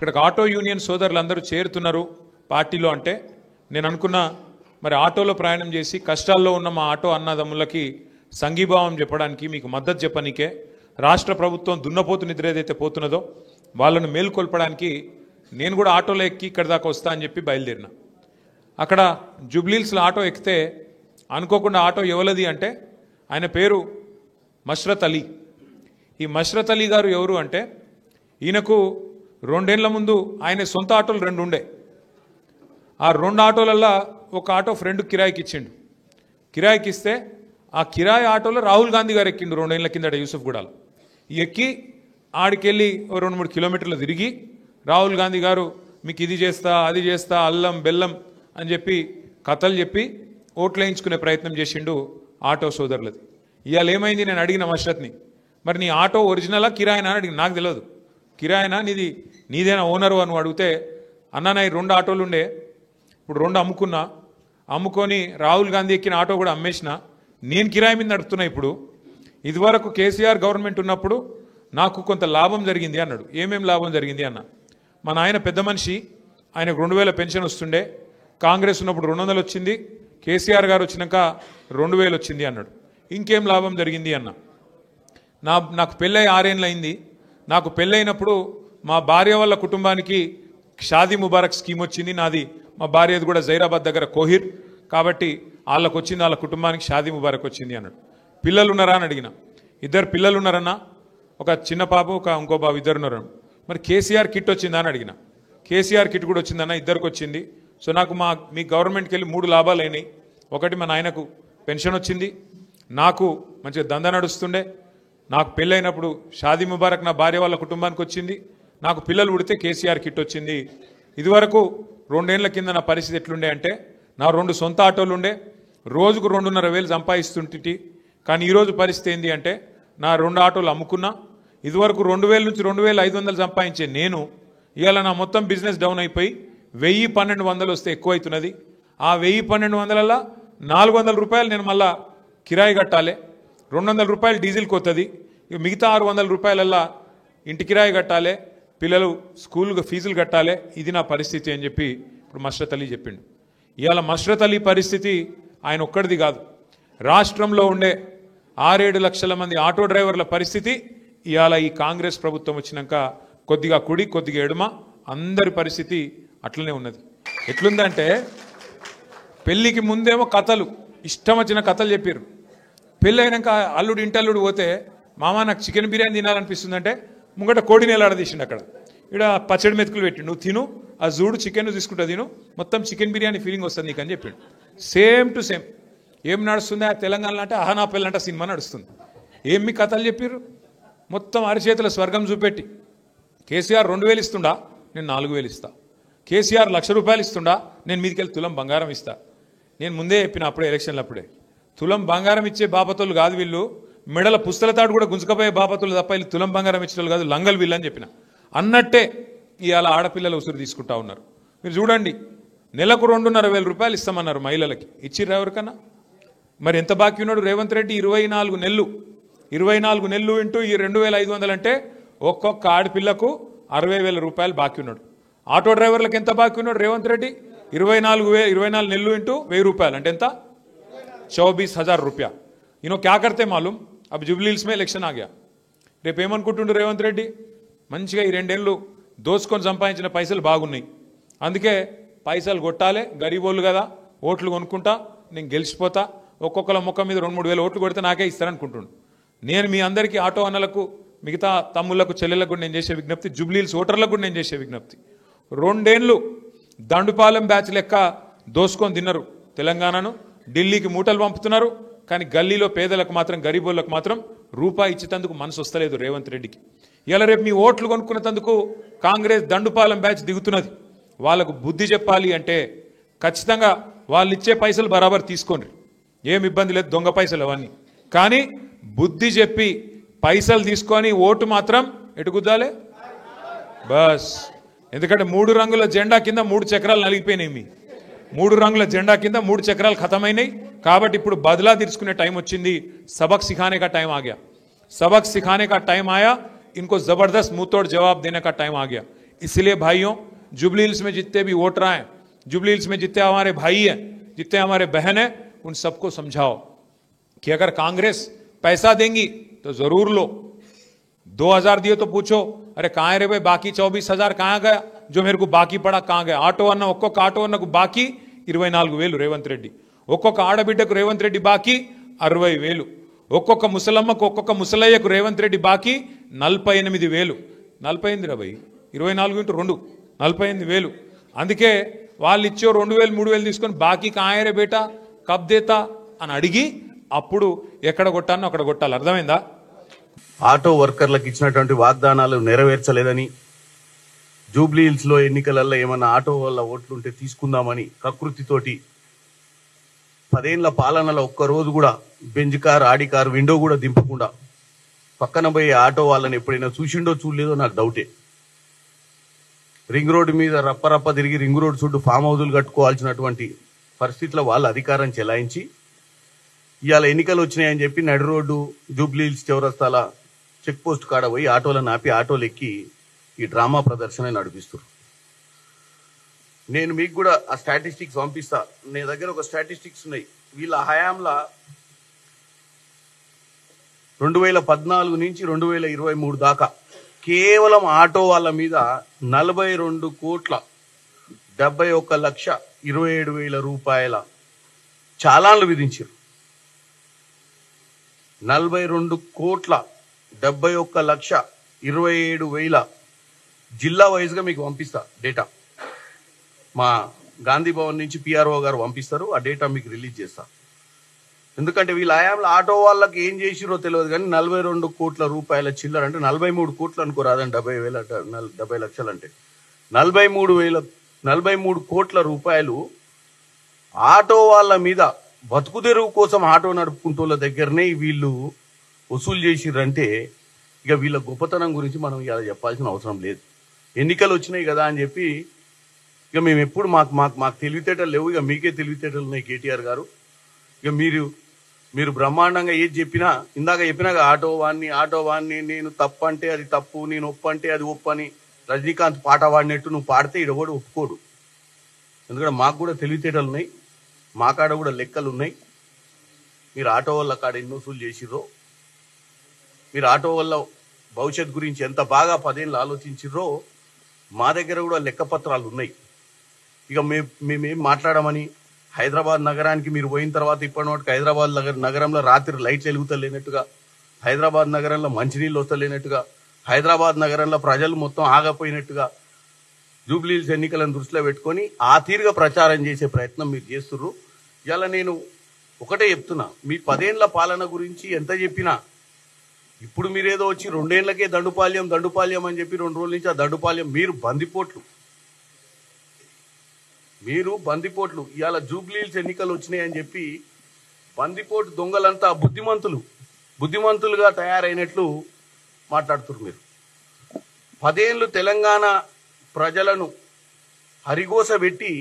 ఇక్కడికి auto union సోదరులందరూ చేరుతున్నారు పార్టీలో అంటే నేను అనుకున్నా మరి ఆటోలో ప్రయాణం చేసి కష్టాల్లో ఉన్న మా ఆటో అన్నదమ్ములకి సంఘీభావం చెప్పడానికి మీకు మద్దతు చెప్పనీకే రాష్ట్ర ప్రభుత్వం దున్నపోతు నిద్ర ఏదైతే పోతున్నదో వాళ్ళను మేల్కొల్పడానికి నేను కూడా ఆటోలో ఎక్కి ఇక్కడ దాకా వస్తా అని చెప్పి బయలుదేరిన. అక్కడ జూబ్లీహిల్స్లో ఆటో ఎక్కితే అనుకోకుండా ఆటో ఎవలది అంటే ఆయన పేరు మష్రత్ అలీ. ఈ మష్రత్ అలీ గారు ఎవరు అంటే ఈయనకు 2 ఏళ్ల ముందు ఆయన సొంత ఆటోలు 2 ఉండే. ఆ 2 ఆటోలల్లో ఒక ఆటో ఫ్రెండ్ కిరాయికి ఇచ్చిండు. కిరాయికి ఇస్తే ఆ కిరాయి ఆటోలో రాహుల్ గాంధీ గారు ఎక్కిండు 2 ఏళ్ల కిందట యూసుఫ్గూడలో. ఎక్కి ఆడికెళ్ళి 2-3 కిలోమీటర్లు తిరిగి రాహుల్ గాంధీ గారు మీకు ఇది చేస్తా అది చేస్తా అల్లం బెల్లం అని చెప్పి కథలు చెప్పి ఓట్లు వేయించుకునే ప్రయత్నం చేసిండు ఆటో సోదరులది. ఇవాళ ఏమైంది నేను అడిగిన మష్రత్ని, మరి నీ ఆటో ఒరిజినలా కిరాయినా అని అడిగిన. నాకు తెలియదు కిరాయినా నీదేనా ఓనరు అని అడిగితే అన్న నా 2 ఆటోలు ఉండే ఇప్పుడు 2 అమ్ముకున్నా, అమ్ముకొని రాహుల్ గాంధీ ఎక్కిన ఆటో కూడా అమ్మేసిన, నేను కిరాయి మీద నడుపుతున్నా. ఇప్పుడు ఇదివరకు కేసీఆర్ గవర్నమెంట్ ఉన్నప్పుడు నాకు కొంత లాభం జరిగింది అన్నాడు. ఏమేం లాభం జరిగింది అన్న, మా నాయన పెద్ద మనిషి, ఆయనకు 2000 పెన్షన్ వస్తుండే, కాంగ్రెస్ ఉన్నప్పుడు 200 వచ్చింది, కేసీఆర్ గారు వచ్చినాక 2000 వచ్చింది అన్నాడు. ఇంకేం లాభం జరిగింది అన్న, నాకు పెళ్ళై 6 ఏళ్ళు అయింది, నాకు పెళ్ళైనప్పుడు మా భార్య వాళ్ళ కుటుంబానికి షాదీ ముబారక్ స్కీమ్ వచ్చింది, నాది మా భార్యది కూడా జైరాబాద్ దగ్గర కోహిర్ కాబట్టి వాళ్ళకు వచ్చింది, వాళ్ళ కుటుంబానికి షాదీ ముబారక్ వచ్చింది అన్నాడు. పిల్లలు ఉన్నారా అని అడిగిన. 2 పిల్లలు ఉన్నారన్నా, ఒక చిన్న పాప ఇంకో బాబు 2 ఉన్నారు. మరి కేసీఆర్ కిట్ వచ్చిందా అని అడిగిన. కేసీఆర్ కిట్ కూడా వచ్చిందన్న, 2కి వచ్చింది. సో నాకు మీ గవర్నమెంట్కి వెళ్ళి 3 లాభాలు అయినాయి. ఒకటి మా నాయనకు పెన్షన్ వచ్చింది, నాకు మంచిగా దందా నడుస్తుండే, నాకు పెళ్ళైనప్పుడు షాదీ ముబారక్ నా భార్య వాళ్ళ కుటుంబానికి వచ్చింది, నాకు పిల్లలు పుడితే కేసీఆర్ కిట్ వచ్చింది. ఇదివరకు 2 ఏళ్ల కింద నా పరిస్థితి ఎట్లుండే అంటే నా 2 సొంత ఆటోలు ఉండే, రోజుకు 2,500 సంపాదిస్తుంటి. కానీ ఈరోజు పరిస్థితి ఏంటి అంటే నా 2 ఆటోలు అమ్ముకున్నా. ఇదివరకు 2,000 నుంచి 2,500 సంపాదించే నేను ఇవాళ నా మొత్తం బిజినెస్ డౌన్ అయిపోయి 1,000-1,200 వస్తే ఎక్కువ అవుతున్నది. ఆ 1,000-1,200లలో 400 రూపాయలు నేను మళ్ళా కిరాయి కట్టాలి, 200 రూపాయలు డీజిల్ కొత్తది, మిగతా 600 రూపాయలల్లా ఇంటి కిరాయి కట్టాలి, పిల్లలు స్కూల్కి ఫీజులు కట్టాలి. ఇది నా పరిస్థితి అని చెప్పి ఇప్పుడు మష్రత్ అలీ చెప్పిండు. ఇవాళ మష్రత్ అలీ పరిస్థితి ఆయన ఒక్కడిది కాదు, రాష్ట్రంలో ఉండే 6-7 లక్షల మంది ఆటో డ్రైవర్ల పరిస్థితి ఇవాళ ఈ కాంగ్రెస్ ప్రభుత్వం వచ్చినాక కొద్దిగా కుడి కొద్దిగా ఎడమ అందరి పరిస్థితి అట్లనే ఉన్నది. ఎట్లుందంటే పెళ్ళికి ముందేమో కథలు ఇష్టం వచ్చిన కథలు చెప్పారు, పెళ్ళి అయినాక అల్లుడు ఇంటల్లుడు పోతే మామ నాకు చికెన్ బిర్యానీ తినాలనిపిస్తుందంటే ముంగట కోడిని ఎలాడదీసిండు. అక్కడ ఇక్కడ పచ్చడి మెతుకులు పెట్టి నువ్వు తిను, ఆ జూడు చికెన్ తీసుకుంటా తిను, మొత్తం చికెన్ బిర్యానీ ఫీలింగ్ వస్తుంది నీకు అని చెప్పిండు. సేమ్ టు సేమ్ ఏం నడుస్తుంది ఆ తెలంగాణలో అంటే అహనా పెళ్ళంట సినిమా నడుస్తుంది. ఏం మీ కథలు చెప్పారు, మొత్తం అరిచేతుల స్వర్గం చూపెట్టి కేసీఆర్ 2,000 ఇస్తుండా, నేను 4,000 ఇస్తా, కేసీఆర్ 1,00,000 రూపాయలు ఇస్తుండా, నేను మీదికెళ్ళి తులం బంగారం ఇస్తా. నేను ముందే చెప్పిన అప్పుడే ఎలక్షన్లు అప్పుడే, తులం బంగారం ఇచ్చే బాపతులు కాదు వీళ్ళు, మెడల పుస్తల తాడు కూడా గుంజుకపోయే బాపతులు తప్ప వీళ్ళు తులం బంగారం ఇచ్చేవాళ్ళు కాదు, లంగలు వీళ్ళు అని చెప్పిన. అన్నట్టే ఇవాళ ఆడపిల్లలు ఉసురు తీసుకుంటా ఉన్నారు. మీరు చూడండి, నెలకు 2,500 రూపాయలు ఇస్తామన్నారు మహిళలకి, ఇచ్చిర్రు ఎవరికన్నా? మరి ఎంత బాకీ ఉన్నాడు రేవంత్ రెడ్డి? 24 నెలలు, 24 నెలలు ఇంటూ ఈ 2,500 అంటే ఒక్కొక్క ఆడపిల్లకు 60,000 రూపాయలు బాకీ ఉన్నాడు. ఆటో డ్రైవర్లకు ఎంత బాకీ ఉన్నాడు రేవంత్ రెడ్డి? 24 నెలలు ఇంటూ 1,000 రూపాయలు అంటే ఎంత? 24,000 रुपया. इन्हों क्या करते मालूम? अब जुबली हिल्स में इलेक्शन आ गया, రేపు ఏమనుకుంటుండు రేవంత్ రెడ్డి, మంచిగా ఈ 2 ఏళ్ళు దోచుకొని సంపాదించిన పైసలు బాగున్నాయి, అందుకే పైసలు కొట్టాలి, గరీబోళ్ళు కదా, ఓట్లు కొనుక్కుంటా, నేను గెలిచిపోతా, ఒక్కొక్కల ముఖం మీద 2-3 వేల ఓట్లు కొడితే నాకే ఇస్తారనుకుంటుండు. నేను మీ అందరికీ ఆటో అన్నలకు, మిగతా తమ్ముళ్లకు, చెల్లెలకు కూడా నేను చేసే విజ్ఞప్తి, జూబ్లీ హిల్స్ ఓటర్లకు కూడా నేను చేసే విజ్ఞప్తి, 2 ఏళ్ళు దండుపాలెం బ్యాచ్ లెక్క దోసుకొని తిన్నారు తెలంగాణను, ఢిల్లీకి మూటలు పంపుతున్నారు. కానీ గల్లీలో పేదలకు మాత్రం, గరీబోళ్ళకు మాత్రం రూపాయి ఇచ్చేందుకు మనసు వస్తలేదు రేవంత్ రెడ్డికి. ఇలా రేపు మీ ఓట్లు కొనుక్కునేందుకు కాంగ్రెస్ దండుపాలెం బ్యాచ్ దిగుతున్నది. వాళ్ళకు బుద్ధి చెప్పాలి అంటే ఖచ్చితంగా వాళ్ళు ఇచ్చే పైసలు బరాబర్ తీసుకోండి, ఏం ఇబ్బంది లేదు, దొంగ పైసలు అవన్నీ. కానీ బుద్ధి చెప్పి పైసలు తీసుకొని ఓటు మాత్రం ఎటు గుద్దాలే బస్. ఎందుకంటే 3 రంగుల జెండా కింద 3 చక్రాలు నలిగిపోయినాయి. మీ 3 రంగుల జెండా కింద 3 చక్రాలు ఖతమైనాయి. కాబట్టి ఇప్పుడు బదలా తీర్చుకునే టైం వచ్చింది. सबक सिखाने का टाइम आ गया, सबक सिखाने का टाइम आया, इनको जबरदस्त मुंहतोड़ जवाब देने का टाइम आ गया. इसलिए भाइयों, जुबली हिल्स में जितने भी वोटर आए, जुबली हिल्स में जितने हमारे भाई हैं, जितने हमारे बहन हैं, उन सबको समझाओ कि अगर कांग्रेस पैसा देंगी तो जरूर लो। 2000 दिए तो पूछो, अरे कहां है रे भाई, बाकी 24,000 कहां गया, जो मेरे को बाकी पड़ा कहां गया? ఆటో అన్న ఒక్కొక్క ఆటో అన్నకు బాకీ 24,000 రేవంత్ రెడ్డి, ఒక్కొక్క ఆడబిడ్డకు రేవంత్ రెడ్డి బాకీ 60,000, ఒక్కొక్క ముసలమ్మకు ఒక్కొక్క ముసలయ్యకు రేవంత్ రెడ్డి బాకీ 48,000. 48 రా భాయ్, 24 × 2 48,000. అందుకే వాళ్ళు ఇచ్చో 2,000 3,000 తీసుకొని బాకీ కాయరే బేటా కబ్ దేతా అని అడిగి అప్పుడు ఎక్కడ కొట్టానో అక్కడ కొట్టాలి. అర్థమైందా? ఆటో వర్కర్లకు ఇచ్చినటువంటి వాగ్దానాలు నెరవేర్చలేదని, జూబ్లీ హిల్స్ లో ఎన్నికలలో ఏమన్నా ఆటో వల్ల ఓట్లుంటే తీసుకుందామని కకృతితోటి 10 ఏళ్ల పాలనలో ఒక్కరోజు కూడా Benz car, Audi car window కూడా దింపకుండా పక్కన పోయి ఆటో వాళ్ళని ఎప్పుడైనా చూసిండో చూడలేదో నాకు డౌటే. రింగ్ రోడ్డు మీద రప్పరప్ప తిరిగి రింగ్ రోడ్ చుట్టూ ఫామ్ హౌజులు కట్టుకోవాల్సినటువంటి పరిస్థితిలో వాళ్ళు అధికారం చెలాయించి ఇవాళ ఎన్నికలు వచ్చినాయని చెప్పి నడి రోడ్డు జూబ్లీ హిల్స్ చౌరస్తాల చెక్ పోస్ట్ కాడ పోయి ఆటోలను ఆపి ఆటోలు ఎక్కి ఈ డ్రామా ప్రదర్శన నడిపిస్తారు. నేను మీకు కూడా ఆ స్టాటిస్టిక్స్ పంపిస్తా. నీ దగ్గర ఒక స్టాటిస్టిక్స్ ఉన్నాయి. వీళ్ళ హయాంలా 2014 నుంచి 2023 దాకా కేవలం ఆటో వాళ్ళ మీద 42,71,27,000 రూపాయల చాలాన్లు విధించారు. 42,71,27,000 జిల్లా వైజ్గా మీకు పంపిస్తా డేటా. మా గాంధీ భవన్ నుంచి పిఆర్ఓ గారు పంపిస్తారు, ఆ డేటా మీకు రిలీజ్ చేస్తా. ఎందుకంటే వీళ్ళ హయాంలో ఆటో వాళ్ళకి ఏం చేసిరో తెలియదు కానీ 42 కోట్ల రూపాయల చిల్లర అంటే 43 కోట్లు అనుకోరాదని 70 లక్షలు అంటే 43 కోట్ల రూపాయలు ఆటో వాళ్ళ మీద బతుకుదెరువు కోసం ఆటో నడుపుకుంటోళ్ళ దగ్గరనే వీళ్ళు వసూలు చేసిర్రంటే ఇక వీళ్ళ గొప్పతనం గురించి మనం ఇలా చెప్పాల్సిన అవసరం లేదు. ఎన్నికలు వచ్చినాయి కదా అని చెప్పి ఇక మేము ఎప్పుడు మాకు తెలివితేటలు లేవు, ఇక మీకే తెలివితేటలు ఉన్నాయి కేటీఆర్ గారు. ఇక మీరు బ్రహ్మాండంగా ఏది చెప్పినా, ఇందాక చెప్పినాక ఆటో వాడిని నేను తప్పు అంటే అది తప్పు, నేను ఒప్పు అంటే అది ఒప్పు అని రజనీకాంత్ పాట వాడినట్టు నువ్వు పాడితే ఇడవడు ఒప్పుకోడు. ఎందుకంటే మాకు కూడా తెలివితేటలు ఉన్నాయి, మా కాడ కూడా లెక్కలు ఉన్నాయి. మీరు ఆటో వాళ్ళ కాడ ఎన్ని వసూలు చేసిర్రో, మీరు ఆటో వల్ల భవిష్యత్ గురించి ఎంత బాగా 10 ఏళ్ళు ఆలోచించిర్రో మా దగ్గర కూడా లెక్కపత్రాలు ఉన్నాయి. ఇక మేమేం మాట్లాడమని హైదరాబాద్ నగరానికి మీరు పోయిన తర్వాత ఇప్పటి వరకు హైదరాబాద్ నగరంలో రాత్రి లైట్లు వెలుగుతలేనట్టుగా, హైదరాబాద్ నగరంలో మంచినీళ్ళు వస్తలేనట్టుగా, హైదరాబాద్ నగరంలో ప్రజలు మొత్తం ఆగపోయినట్టుగా జూబ్లీ హిల్స్ ఎన్నికలను దృష్టిలో పెట్టుకొని ఆ తీరుగా ప్రచారం చేసే ప్రయత్నం మీరు చేస్తుర్రు. ఇలా నేను ఒకటే చెప్తున్నా, మీ 10 ఏళ్ల పాలన గురించి ఎంత చెప్పినా ఇప్పుడు మీరేదో వచ్చి 2 ఏళ్లకే దండుపాల్యం అని చెప్పి 2 రోజుల నుంచి ఆ దండుపాల్యం మీరు బందిపోట్లు ఇవాళ జూబ్లీ హిల్స్ ఎన్నికలు వచ్చినాయని చెప్పి బందిపోటు దొంగలంతా బుద్ధిమంతులుగా తయారైనట్లు మాట్లాడుతున్నారు. మీరు 10 ఏళ్ళు తెలంగాణ ప్రజలను హరిగోస పెట్టి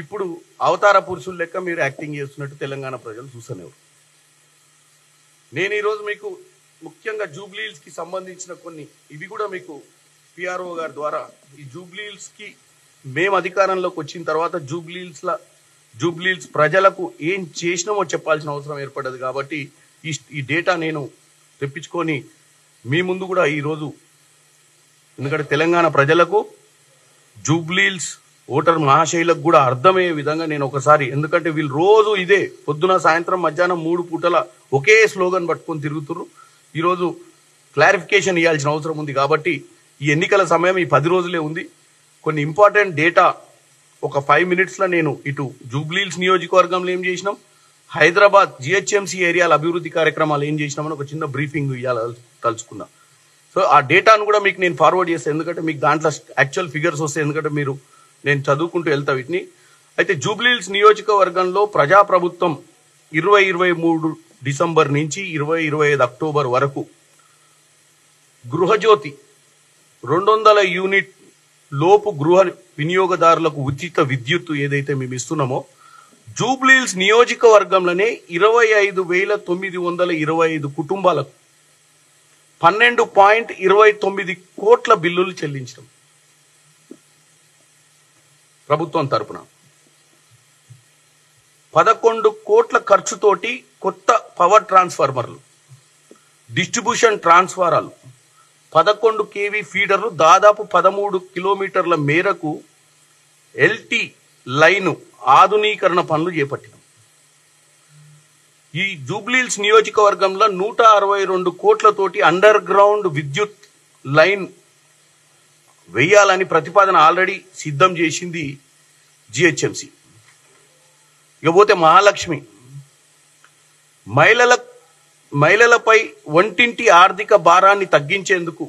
ఇప్పుడు అవతార పురుషుల లెక్క మీరు యాక్టింగ్ చేస్తున్నట్టు తెలంగాణ ప్రజలు చూసనేవారు. నేను ఈరోజు మీకు ముఖ్యంగా జూబ్లీ హిల్స్ కి సంబంధించిన కొన్ని ఇవి కూడా మీకు పిఆర్ఓ గారి ద్వారా ఈ జూబ్లీ హిల్స్ కి మేము అధికారంలోకి వచ్చిన తర్వాత జూబ్లీ హిల్స్ ప్రజలకు ఏం చేసినామో చెప్పాల్సిన అవసరం ఏర్పడ్డది. కాబట్టి ఈ డేటా నేను తెప్పించుకొని మీ ముందు కూడా ఈరోజు, ఎందుకంటే తెలంగాణ ప్రజలకు జూబ్లీ హిల్స్ ఓటర్ మహాశైలకు కూడా అర్థమయ్యే విధంగా నేను ఒకసారి, ఎందుకంటే వీళ్ళు రోజు ఇదే పొద్దున సాయంత్రం మధ్యాహ్నం 3 పూటల ఒకే స్లోగన్ పట్టుకొని తిరుగుతున్నారు. ఈరోజు క్లారిఫికేషన్ ఇవ్వాల్సిన అవసరం ఉంది. కాబట్టి ఈ ఎన్నికల సమయం ఈ 10 రోజులే ఉంది. కొన్ని ఇంపార్టెంట్ డేటా ఒక 5 మినిట్స్లో నేను ఇటు జూబ్లీ హిల్స్ నియోజకవర్గంలో ఏం చేసినాం, హైదరాబాద్ జిహెచ్ఎంసీ ఏరియాల అభివృద్ధి కార్యక్రమాలు ఏం చేసినామని ఒక చిన్న బ్రీఫింగ్ ఇవ్వాలి తలుచుకున్నా. సో ఆ డేటాను కూడా మీకు నేను ఫార్వర్డ్ చేస్తాను, ఎందుకంటే మీకు దాంట్లో యాక్చువల్ ఫిగర్స్ వస్తాయి, ఎందుకంటే నేను చదువుకుంటూ వెళ్తా వీటిని. అయితే జూబ్లీ హిల్స్ నియోజకవర్గంలో ప్రజాప్రభుత్వం 2023 డిసెంబర్ నుంచి 2025 అక్టోబర్ వరకు గృహజ్యోతి 200 యూనిట్ లోపు గృహ వినియోగదారులకు ఉచిత విద్యుత్తు ఏదైతే మేము ఇస్తున్నామో, జూబ్లీ హిల్స్ నియోజకవర్గంలోనే 25,925 కుటుంబాలకు 12.29 కోట్ల బిల్లులు చెల్లించడం. ప్రభుత్వం తరపున 11 కోట్ల ఖర్చుతోటి కొత్త పవర్ ట్రాన్స్ఫార్మర్లు, డిస్ట్రిబ్యూషన్ ట్రాన్స్ఫారాలు, 11 కేవీ ఫీడర్లు, దాదాపు 13 కిలోమీటర్ల మేరకు ఎల్టీ లైను ఆధునీకరణ పనులు చేపట్టినాం. ఈ జూబ్లీహిల్స్ నియోజకవర్గంలో 162 కోట్లతోటి అండర్ గ్రౌండ్ విద్యుత్ లైన్ వేయాలని ప్రతిపాదన ఆల్రెడీ సిద్ధం చేసింది జిహెచ్ఎంసి. ఇకపోతే మహాలక్ష్మి, మహిళలపై వంటింటి ఆర్థిక భారాన్ని తగ్గించేందుకు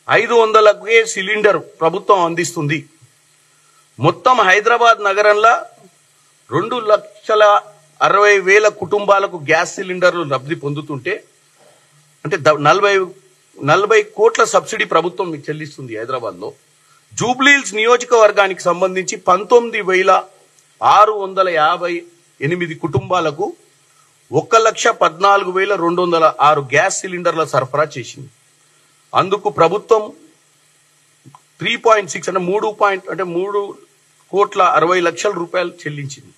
500కే సిలిండర్ ప్రభుత్వం అందిస్తుంది. మొత్తం హైదరాబాద్ నగరంలో 2,60,000 కుటుంబాలకు గ్యాస్ సిలిండర్లు లబ్ధి పొందుతుంటే, అంటే 40 కోట్ల సబ్సిడీ ప్రభుత్వం మీకు చెల్లిస్తుంది హైదరాబాద్లో. జూబ్లీహిల్స్ నియోజకవర్గానికి సంబంధించి 19,658 కుటుంబాలకు 1,14,206 గ్యాస్ సిలిండర్ల సరఫరా చేసింది. అందుకు ప్రభుత్వం 3.6 అంటే 3 కోట్ల 60 లక్షల రూపాయలు చెల్లించింది.